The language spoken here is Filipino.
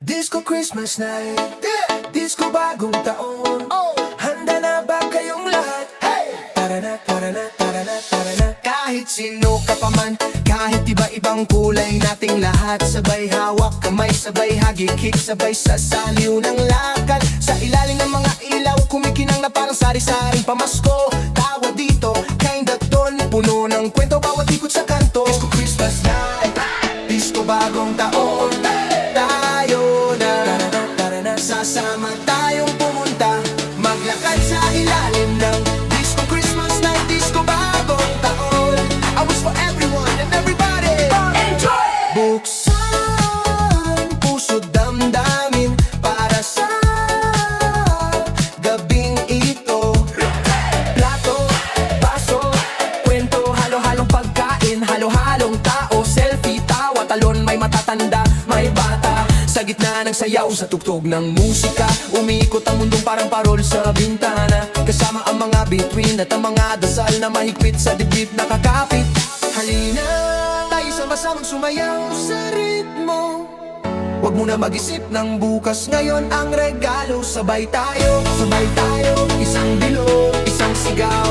Disco Christmas night, disco bagong taon. Handa na ba kayong lahat? Tara na, tara na, tara na, tara na. Kahit sino ka pa man, kahit iba-ibang kulay nating lahat. Sabay hawak kamay, sabay hagikik, sabay sasaliw ng lakad. Sa ilalim ng mga ilaw, kumikinang na parang sari-saring pamasko. Tawa dito, kinda ton, puno ng kwento bawat ikot sa kanto. Disco Christmas night, disco bagong taon. Tayo na, tara na, sasama tayong pumunta, maglakad sa ilalim ng Disco Christmas night, disco bagong taon. I wish for everyone and everybody enjoy! Buksan puso damdamin para sa gabing ito. Plato, baso, kwento, halo-halong pagkain, halo-halong tao, selfie, tawa, talon, may matatanda, may bata. Sa gitna ng sayaw, sa tugtog ng musika, umiikot ang mundong parang parol sa bintana. Kasama ang mga bituin at ang mga dasal na mahigpit sa dibdib nakakapit. Halina, tayo sama-samang sumayaw sa ritmo. Huwag muna mag-isip ng bukas, ngayon ang regalo. Sabay tayo, isang bilog, isang sigaw.